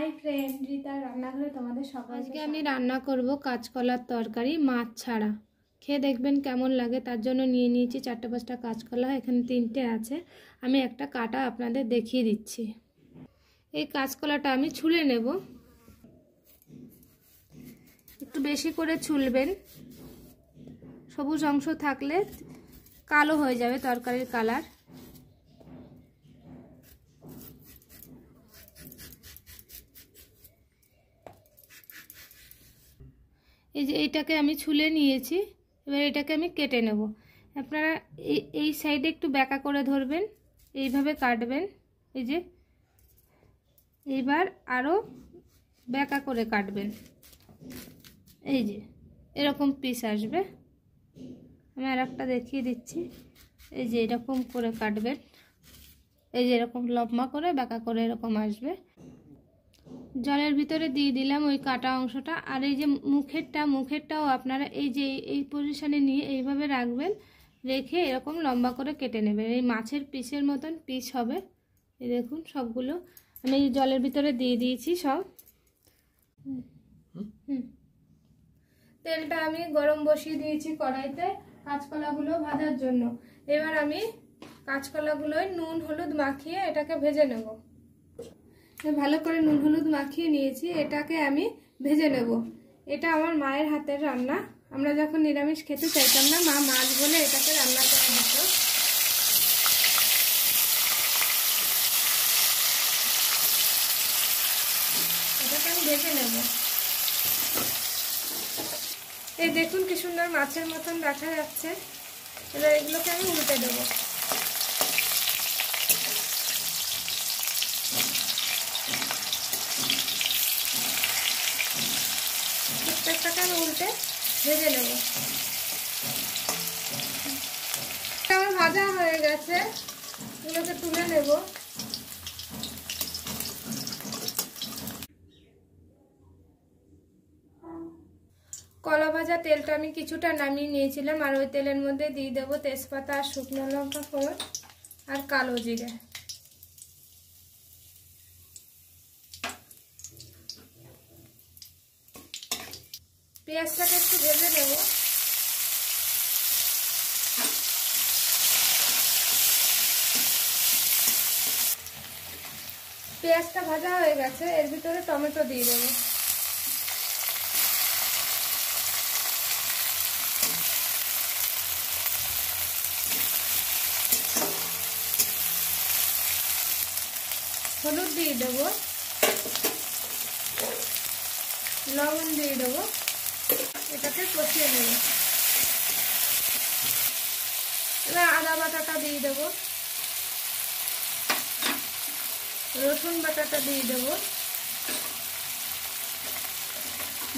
Hi friend, রিতার রান্নাঘরে তোমাদের সবাইকে। আজকে আমি রান্না করব কাঁচকলার তরকারি মাছ ছাড়া। খেয়ে দেখবেন কেমন লাগে। তার জন্য নিয়ে নিয়েছি 4-5টা কাঁচকলা, এখানে 3টে আছে। আমি একটা কাটা আপনাদের দেখিয়ে দিচ্ছি। এই কাঁচকলাটা আমি ছুলে নেব, একটু বেশি করে ছুলবেন। সবুজ অংশ থাকলে কালো হয়ে যাবে তরকারির কালার। এই যে এইটাকে আমি ছুলে নিয়েছি, এবার এটাকে আমি কেটে নেব। আপনারা এই সাইডে একটু ব্যাকা করে ধরবেন, এইভাবে কাটবেন। এই যে এইবার আরও ব্যাকা করে কাটবেন, এই যে এরকম পিস আসবে। আমি আর একটা দেখিয়ে দিচ্ছি। এই যে এরকম করে কাটবেন, এই যে এরকম লম্বা করে ব্যাকা করে এরকম আসবে। জলের ভিতরে দিয়ে দিলাম ওই কাটা অংশটা। আর এই যে মুখেরটাও আপনারা এই যে এই পজিশনে নিয়ে এইভাবে রাখবেন, রেখে এরকম লম্বা করে কেটে নেবেন। এই মাছের পিসের মতন পিস হবে। এই দেখুন সবগুলো আমি এই জলের ভিতরে দিয়ে দিয়েছি সব। তেলটা আমি গরম বসিয়ে দিয়েছি কড়াইতে কাঁচকলাগুলো ভাজার জন্য। এবার আমি কাঁচকলাগুলোয় নুন হলুদ মাখিয়ে এটাকে ভেজে নেব। ভালো করে নুন হলুদ মাখিয়ে নিয়েছি, এটাকে আমি ভেজে নেব। এটা আমার মায়ের হাতের রান্না। আমরা যখন নিরামিষ খেতে চাইতাম না, মা মাছ বলে এটাকে রান্না করে দিত। এটাকে আমি ভেজে নেব। এই দেখুন কি সুন্দর মাছের মতন দেখা যাচ্ছে। এবার এগুলোকে আমি উল্টে দেবো। প্রত্যেকটাকে আমি উল্টে ভেজে নেব। আমার ভাজা হয়ে গেছে, এগুলোকে তুলে নেব। কলা ভাজা তেলটা আমি কিছুটা নামিয়ে নিয়েছিলাম, আর ওই তেলের মধ্যে দিয়ে দেবো তেজপাতা আর শুকনো লঙ্কা ফোড়ন আর কালো জিরে। পেঁয়াজটাকে একটু ভেজে নেব। পেঁয়াজটা ভাজা হয়ে গেছে, এর ভিতরে টমেটো দিয়ে দেবো। হলুদ দিয়ে দেবো, লবণ দিয়ে দেবো। এটাকে কষিয়ে নেব। এবার আদা বাটাটা দিয়ে দেবো, রসুন বাটাটা দিয়ে দেবো,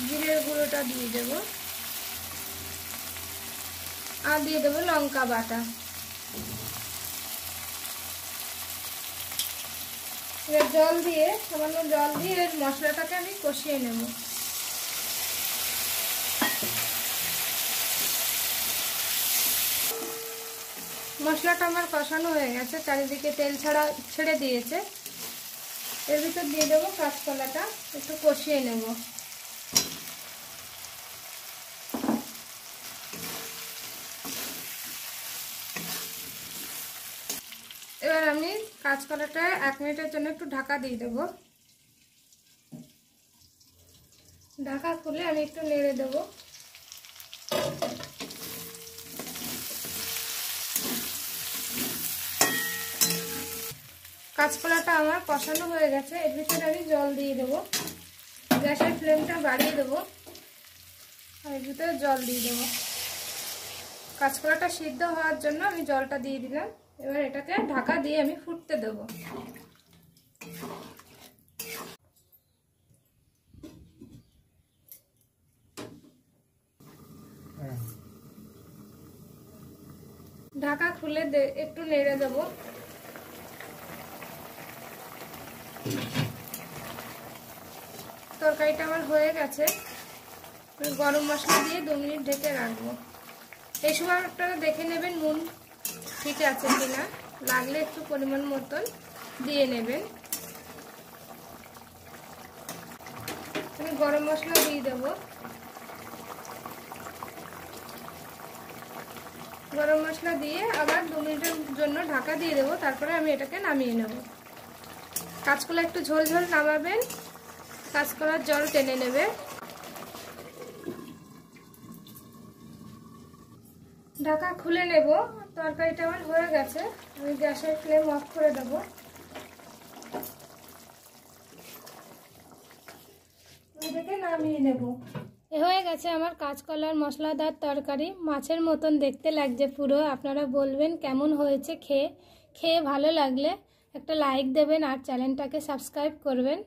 জিরের গুঁড়োটা দিয়ে দেবো, আর দিয়ে দেবো লঙ্কা বাটা। এবার জল দিয়ে, সামান্য জল দিয়ে এর মশলাটাকে আমি কষিয়ে নেব। মশলাটা আমার কষানো হয়ে গেছে, চারিদিকে তেল ছেড়ে দিয়েছে। এর ভিতর দিয়ে দেবো কাঁচকলাটা, একটু কষিয়ে নেব। এবার আমি কাঁচকলাটা 1 মিনিটের জন্য একটু ঢাকা দিয়ে দেবো। ঢাকা খুলে আমি একটু নেড়ে দেবো। কাঁচকলাটা আমার কষানো হয়ে গেছে, এর ভিতরে আমি জল দিয়ে দেবো। গ্যাসের ফ্লেমটা বাড়িয়ে দেবো, আর এর ভিতরে জল দিয়ে দেবো। কাঁচকলাটা সিদ্ধ হওয়ার জন্য আমি জলটা দিয়ে দিলাম। এবার এটাকে ঢাকা দিয়ে আমি ফুটতে দেবো। ঢাকা খুলে একটু নেড়ে দেবো। তরকারিটা আমার হয়ে গেছে। গরম মশলা দিয়ে 2 মিনিট ঢেকে রাখবো। এই সময় আপনারা দেখে নেবেন নুন ঠিক আছে কিনা, লাগলে একটু পরিমাণ মতন দিয়ে নেবেন। গরম মশলা দিয়ে দেব। গরম মশলা দিয়ে আবার 2 মিনিটের জন্য ঢাকা দিয়ে দেবো, তারপরে আমি এটাকে নামিয়ে নেব। কাঁচকলা একটু ঝোল ঝোল নামাবেন, কাঁচকলার জল টেনে নেবে। ঢাকা খুলে নেব। তরকারিটা আমার হয়ে গেছে, আমি গ্যাসের ফ্লেম অফ করে দেব। এটাকে নামিয়ে নেব। হয়ে গেছে আমার কাঁচকলার মশলাদার তরকারি। মাছের মতন দেখতে লাগছে পুরো। আপনারা বলবেন কেমন হয়েছে খেয়ে। খেয়ে ভালো লাগলে একটা লাইক দেবেন আর চ্যানেলটাকে সাবস্ক্রাইব করবেন।